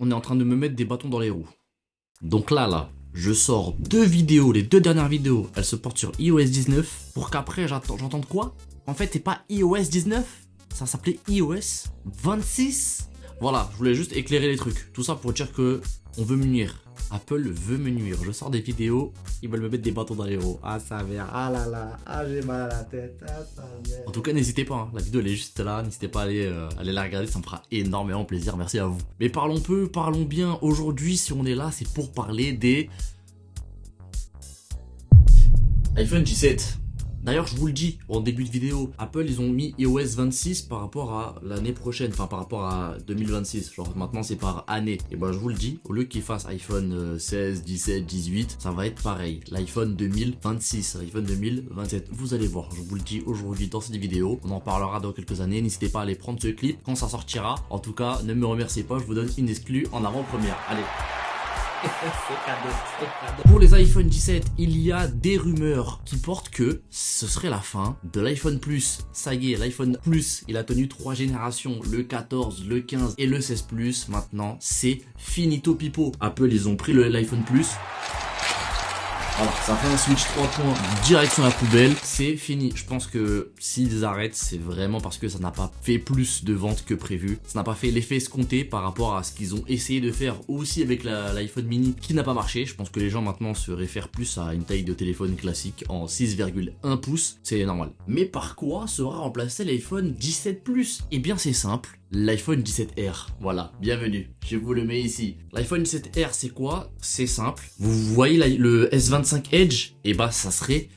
on est en train de me mettre des bâtons dans les roues. Donc là, je sors deux vidéos, les deux dernières vidéos, elles se portent sur iOS 19, pour qu'après j'entende quoi? En fait, c'est pas iOS 19, ça s'appelait iOS 26. Voilà, je voulais juste éclairer les trucs. Tout ça pour dire que on veut me nuire. Apple veut me nuire. Je sors des vidéos, ils veulent me mettre des bâtons dans les roues. Ah ça merde, ah là là, ah j'ai mal à la tête, ah ça merde. En tout cas, n'hésitez pas, hein. La vidéo elle est juste là, n'hésitez pas à aller la regarder, ça me fera énormément plaisir, merci à vous. Mais parlons peu, parlons bien. Aujourd'hui, si on est là, c'est pour parler des iPhone 17. D'ailleurs, je vous le dis en début de vidéo, Apple, ils ont mis iOS 26 par rapport à l'année prochaine, enfin par rapport à 2026. Genre maintenant, c'est par année. Et ben, je vous le dis, au lieu qu'ils fassent iPhone 16, 17, 18, ça va être pareil. L'iPhone 2026, l'iPhone 2027. Vous allez voir, je vous le dis aujourd'hui dans cette vidéo. On en parlera dans quelques années. N'hésitez pas à aller prendre ce clip quand ça sortira. En tout cas, ne me remerciez pas, je vous donne une exclue en avant-première. Allez. Pour les iPhone 17, il y a des rumeurs qui portent que ce serait la fin de l'iPhone Plus. Ça y est, l'iPhone Plus, il a tenu 3 générations, le 14, le 15 et le 16 Plus. Maintenant, c'est finito pipo. Apple, ils ont pris l'iPhone Plus. Voilà, ça fait un switch 3 points direction la poubelle, c'est fini. Je pense que s'ils arrêtent, c'est vraiment parce que ça n'a pas fait plus de ventes que prévu. Ça n'a pas fait l'effet escompté par rapport à ce qu'ils ont essayé de faire aussi avec l'iPhone mini qui n'a pas marché. Je pense que les gens maintenant se réfèrent plus à une taille de téléphone classique en 6,1 pouces, c'est normal. Mais par quoi sera remplacé l'iPhone 17 Plus? Eh bien c'est simple. L'iPhone 17R, voilà, bienvenue, je vous le mets ici. L'iPhone 17R c'est quoi? C'est simple, vous voyez le S25 Edge, et bah ça serait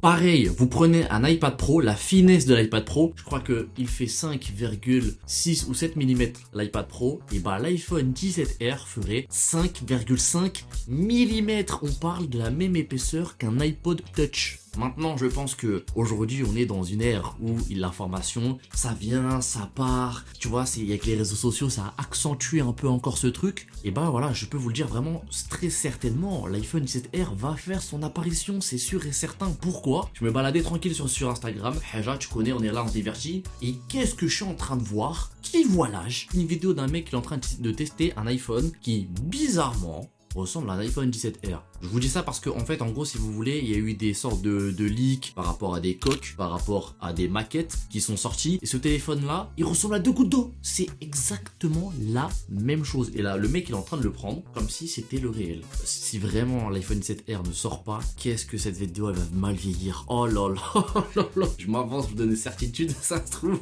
pareil. Vous prenez un iPad Pro, la finesse de l'iPad Pro, je crois qu'il fait 5,6 ou 7 mm l'iPad Pro, et bah l'iPhone 17R ferait 5,5 mm. On parle de la même épaisseur qu'un iPod Touch. Maintenant, je pense que aujourd'hui, on est dans une ère où l'information, ça vient, ça part. Tu vois, avec les réseaux sociaux, ça a accentué un peu encore ce truc. Et bah voilà, je peux vous le dire vraiment très certainement, l'iPhone 17R va faire son apparition, c'est sûr et certain. Pourquoi? Je me baladais tranquille sur Instagram. Déjà, tu connais, on est là, on divertit. Et qu'est-ce que je suis en train de voir? Qui voilage? Une vidéo d'un mec qui est en train de tester un iPhone qui, bizarrement, ressemble à un iPhone 17R. Je vous dis ça parce que en fait, en gros, si vous voulez, il y a eu des sortes de leaks par rapport à des coques, par rapport à des maquettes qui sont sorties. Et ce téléphone-là, il ressemble à 2 gouttes d'eau. C'est exactement la même chose. Et là, le mec, il est en train de le prendre comme si c'était le réel. Si vraiment l'iPhone 7R ne sort pas, qu'est-ce que cette vidéo, elle va mal vieillir. Oh là là, oh là là. Je m'avance, je vous donne des certitudes, ça se trouve,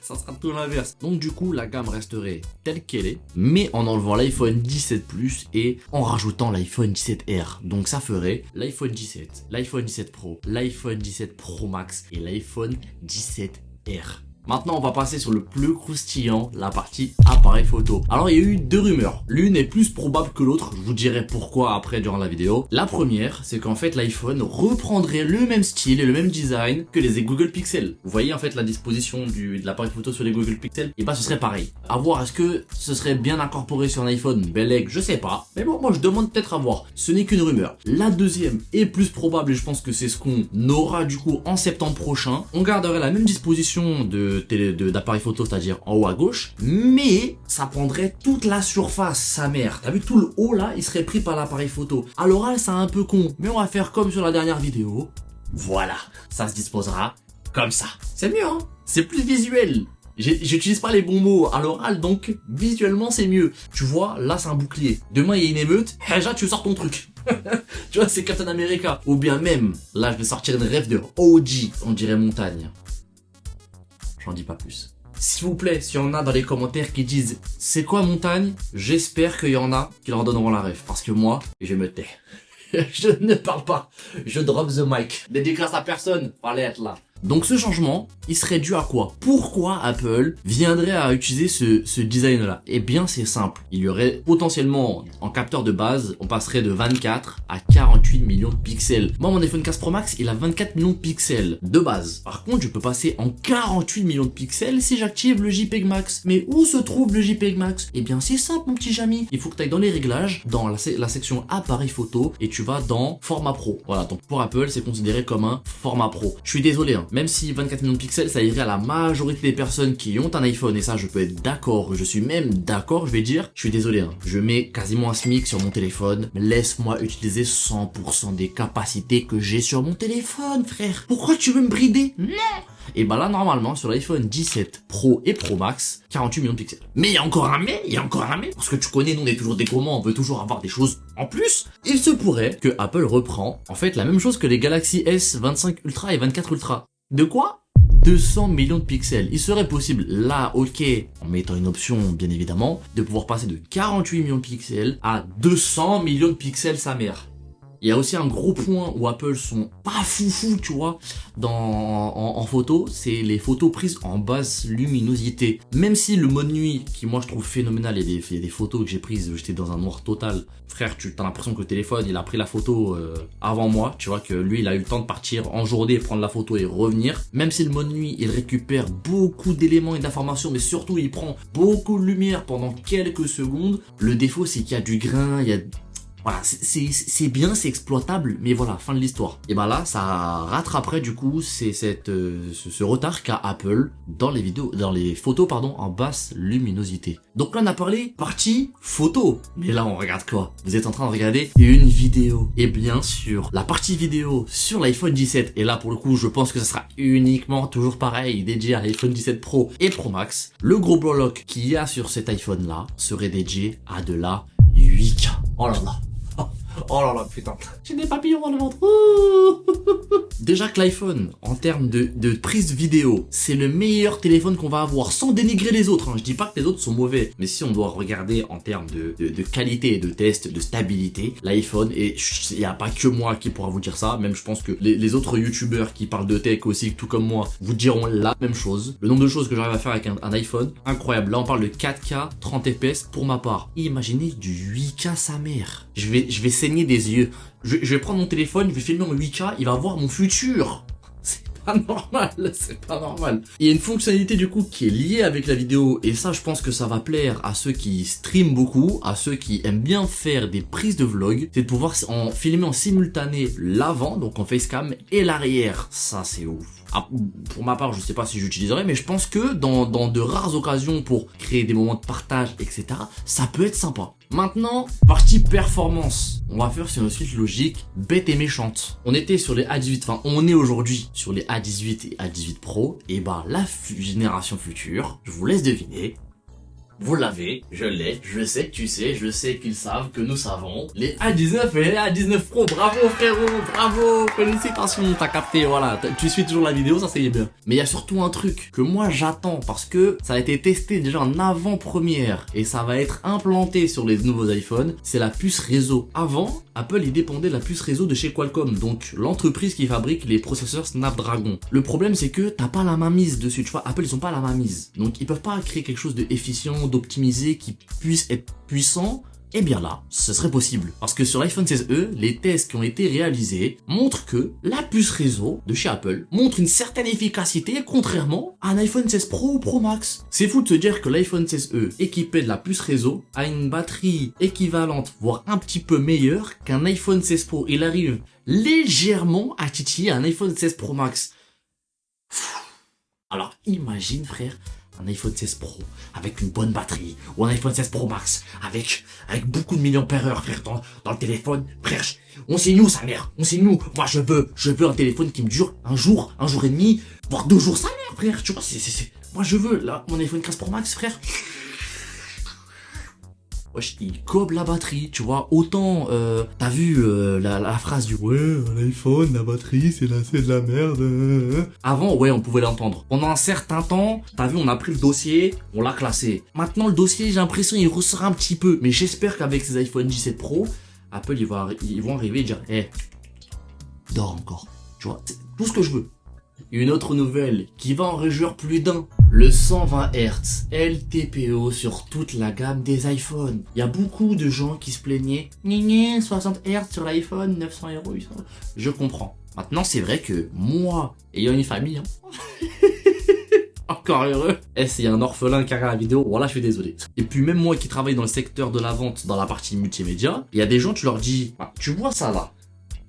ça sera tout l'inverse. Donc du coup, la gamme resterait telle qu'elle est, mais en enlevant l'iPhone 17 Plus et en rajoutant l'iPhone 17R. Donc ça ferait l'iPhone 17, l'iPhone 17 Pro, l'iPhone 17 Pro Max et l'iPhone 17R. Maintenant, on va passer sur le plus croustillant, la partie appareil photo. Alors, il y a eu deux rumeurs. L'une est plus probable que l'autre. Je vous dirai pourquoi après durant la vidéo. La première, c'est qu'en fait, l'iPhone reprendrait le même style et le même design que les Google Pixel. Vous voyez en fait la disposition de l'appareil photo sur les Google Pixel? Et bah, ce serait pareil. À voir, est-ce que ce serait bien incorporé sur un iPhone? Bel je sais pas. Mais bon, moi, je demande peut-être à voir. Ce n'est qu'une rumeur. La deuxième est plus probable et je pense que c'est ce qu'on aura du coup en septembre prochain. On garderait la même disposition d'appareil photo, c'est-à-dire en haut à gauche, mais ça prendrait toute la surface, sa mère. T'as vu, tout le haut là, il serait pris par l'appareil photo. À l'oral, c'est un peu con, mais on va faire comme sur la dernière vidéo. Voilà, ça se disposera comme ça. C'est mieux, hein? C'est plus visuel. J'utilise pas les bons mots à l'oral, donc visuellement c'est mieux. Tu vois, là c'est un bouclier. Demain il y a une émeute, déjà tu sors ton truc. Tu vois, c'est Captain America. Ou bien même, là je vais sortir une rêve de OG, on dirait montagne. J'en dis pas plus. S'il vous plaît, s'il y en a dans les commentaires qui disent c'est quoi montagne, j'espère qu'il y en a qui leur donneront la ref. Parce que moi, je me tais. Je ne parle pas. Je drop the mic. Dédicace à personne. Fallait être là. Donc ce changement, il serait dû à quoi? Pourquoi Apple viendrait à utiliser ce design-là? Eh bien c'est simple. Il y aurait potentiellement, en capteur de base, on passerait de 24 à 48 millions de pixels. Moi mon iPhone 15 Pro Max, il a 24 millions de pixels de base. Par contre, je peux passer en 48 millions de pixels si j'active le JPEG Max. Mais où se trouve le JPEG Max? Eh bien c'est simple mon petit Jamy. Il faut que tu ailles dans les réglages, dans la section appareil photo, et tu vas dans format pro. Voilà, donc pour Apple, c'est considéré comme un format pro. Je suis désolé, hein, même si 24 millions de pixels, ça irait à la majorité des personnes qui ont un iPhone, et ça, je peux être d'accord, je suis même d'accord, je vais dire, je suis désolé, hein, je mets quasiment un SMIC sur mon téléphone, mais laisse-moi utiliser 100% des capacités que j'ai sur mon téléphone, frère. Pourquoi tu veux me brider? Non. Et bah là, normalement, sur l'iPhone 17 Pro et Pro Max, 48 millions de pixels. Mais il y a encore un mais, parce que tu connais, nous on est toujours des gourmands, on veut toujours avoir des choses en plus. Il se pourrait que Apple reprend, en fait, la même chose que les Galaxy S25 Ultra et 24 Ultra. De quoi? 200 millions de pixels. Il serait possible, là, ok, en mettant une option, bien évidemment, de pouvoir passer de 48 millions de pixels à 200 millions de pixels, sa mère. Il y a aussi un gros point où Apple sont pas foufou, tu vois, en photo, c'est les photos prises en basse luminosité. Même si le mode nuit, qui moi je trouve phénoménal, il y a des photos que j'ai prises, j'étais dans un noir total. Frère, tu as l'impression que le téléphone, il a pris la photo avant moi, tu vois, que lui, il a eu le temps de partir en journée, prendre la photo et revenir. Même si le mode nuit, il récupère beaucoup d'éléments et d'informations, mais surtout, il prend beaucoup de lumière pendant quelques secondes. Le défaut, c'est qu'il y a du grain, il y a... Voilà, c'est bien, c'est exploitable, mais voilà, fin de l'histoire. Et ben là, ça rattraperait du coup ce retard qu'a Apple dans les photos pardon, en basse luminosité. Donc là, on a parlé partie photo. Mais là, on regarde quoi? Vous êtes en train de regarder une vidéo. Et bien sûr, la partie vidéo sur l'iPhone 17. Et là, pour le coup, je pense que ça sera uniquement toujours pareil, dédié à l'iPhone 17 Pro et Pro Max. Le gros bloc qu'il y a sur cet iPhone là serait dédié à de la 8K. Oh là là. Oh là là, putain. J'ai des papillons dans le ventre. Déjà que l'iPhone, en termes de prise vidéo, c'est le meilleur téléphone qu'on va avoir, sans dénigrer les autres. Hein. Je dis pas que les autres sont mauvais, mais si on doit regarder en termes de qualité, de test, de stabilité, l'iPhone, et il n'y a pas que moi qui pourra vous dire ça, même je pense que les autres youtubeurs qui parlent de tech aussi, tout comme moi, vous diront la même chose. Le nombre de choses que j'arrive à faire avec un iPhone, incroyable. Là, on parle de 4K, 30 fps pour ma part. Imaginez du 8K sa mère. Je vais saigner des yeux. Je vais prendre mon téléphone, je vais filmer mon 8K, il va voir mon futur. C'est pas normal, c'est pas normal. Il y a une fonctionnalité du coup qui est liée avec la vidéo, et ça je pense que ça va plaire à ceux qui streament beaucoup, à ceux qui aiment bien faire des prises de vlog, c'est de pouvoir filmer en simultané l'avant, donc en facecam, et l'arrière. Ça c'est ouf. Ah, pour ma part, je sais pas si j'utiliserai, mais je pense que dans de rares occasions pour créer des moments de partage, etc., ça peut être sympa. Maintenant, partie performance. On va faire sur une suite logique bête et méchante. On était sur les A18, enfin on est aujourd'hui sur les A18 et A18 Pro, et bah la génération future, je vous laisse deviner. Vous l'avez, je l'ai, je sais que tu sais, je sais qu'ils savent, que nous savons. Les A19 et les A19 Pro, bravo frérot, bravo, félicitations, t'as capté, voilà, tu suis toujours la vidéo, ça c'est bien. Mais il y a surtout un truc que moi j'attends parce que ça a été testé déjà en avant-première et ça va être implanté sur les nouveaux iPhones, c'est la puce réseau. Avant, Apple il dépendait de la puce réseau de chez Qualcomm, donc l'entreprise qui fabrique les processeurs Snapdragon. Le problème c'est que t'as pas la mainmise dessus, tu vois, Apple ils ont pas la mainmise, donc ils peuvent pas créer quelque chose de efficient, d'optimiser, qui puisse être puissant. Et bien là, ce serait possible. Parce que sur l'iPhone 16e, les tests qui ont été réalisés montrent que la puce réseau de chez Apple montre une certaine efficacité contrairement à un iPhone 16 Pro ou Pro Max. C'est fou de se dire que l'iPhone 16e équipé de la puce réseau a une batterie équivalente, voire un petit peu meilleure qu'un iPhone 16 Pro. Il arrive légèrement à titiller un iPhone 16 Pro Max. Alors imagine frère, un iPhone 16 Pro avec une bonne batterie ou un iPhone 16 Pro Max avec beaucoup de milliampères-heure frère dans le téléphone, frère, on signe nous sa mère, on signe nous. Moi je veux un téléphone qui me dure un jour et demi, voire 2 jours sa mère frère, tu vois, moi je veux là mon iPhone 15 Pro Max frère. Wesh, il gobe la batterie, tu vois, autant, t'as vu la phrase du « Ouais, un iPhone, la batterie, c'est de la merde. » Avant, ouais, on pouvait l'entendre. Pendant un certain temps, t'as vu, on a pris le dossier, on l'a classé. Maintenant, le dossier, j'ai l'impression, il ressort un petit peu. Mais j'espère qu'avec ces iPhone 17 Pro, Apple, ils vont arriver et dire « Eh, dors encore. » Tu vois, c'est tout ce que je veux. Une autre nouvelle qui va en réjouir plus d'un, le 120 Hz LTPO sur toute la gamme des iPhones. Il y a beaucoup de gens qui se plaignaient, 60 Hz sur l'iPhone, 900 €, 800 €. Je comprends. Maintenant, c'est vrai que moi, ayant une famille, encore heureux. S'il y a un orphelin qui regarde la vidéo, voilà, je suis désolé. Et puis même moi qui travaille dans le secteur de la vente, dans la partie multimédia, il y a des gens, tu leur dis, ah, tu vois ça là,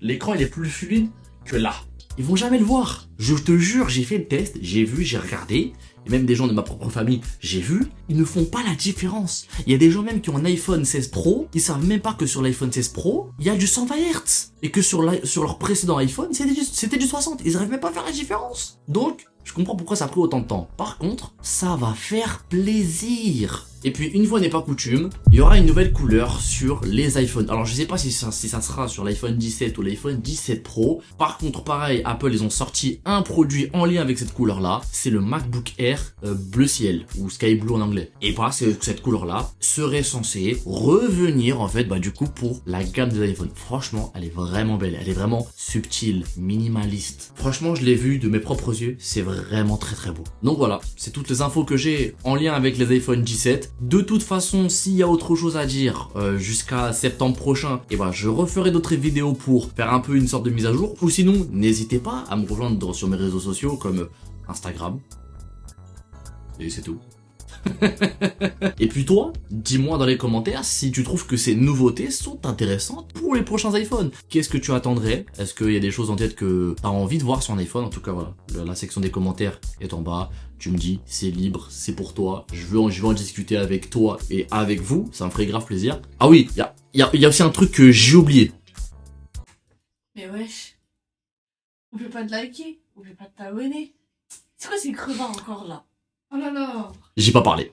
l'écran il est plus fluide que là. ils vont jamais le voir. Je te jure, j'ai fait le test, j'ai vu, j'ai regardé, et même des gens de ma propre famille, j'ai vu, ils ne font pas la différence. Il y a des gens même qui ont un iPhone 16 Pro, ils savent même pas que sur l'iPhone 16 Pro, il y a du 120 Hz. Et que sur leur précédent iPhone, c'était du 60. Ils arrivent même pas à faire la différence. Donc, je comprends pourquoi ça a pris autant de temps. Par contre, ça va faire plaisir. Et puis, une fois n'est pas coutume, il y aura une nouvelle couleur sur les iPhones. Alors, je sais pas si ça sera sur l'iPhone 17 ou l'iPhone 17 Pro. Par contre, pareil, Apple, ils ont sorti un produit en lien avec cette couleur-là. C'est le MacBook Air bleu ciel, ou Sky Blue en anglais. Et voilà, cette couleur-là serait censée revenir, en fait, du coup, pour la gamme des iPhones. Franchement, elle est vraiment belle. Elle est vraiment subtile, minimaliste. Franchement, je l'ai vu de mes propres yeux. C'est vraiment très très beau. Donc voilà, c'est toutes les infos que j'ai en lien avec les iPhone 17. De toute façon, s'il y a autre chose à dire jusqu'à septembre prochain, et ben je referai d'autres vidéos pour faire un peu une sorte de mise à jour. Ou sinon, n'hésitez pas à me rejoindre sur mes réseaux sociaux comme Instagram. Et c'est tout. Et puis toi, dis-moi dans les commentaires si tu trouves que ces nouveautés sont intéressantes pour les prochains iPhones. Qu'est-ce que tu attendrais? Est-ce qu'il y a des choses en tête que tu as envie de voir sur un iPhone? En tout cas, voilà, la section des commentaires est en bas. Tu me dis, c'est libre, c'est pour toi. Je vais en discuter avec toi et avec vous. Ça me ferait grave plaisir. Ah oui, il y a aussi un truc que j'ai oublié. Mais wesh, oublie pas de liker, oublie pas de t'abonner. C'est quoi ces crevards encore là? Oh là là. J'ai pas parlé.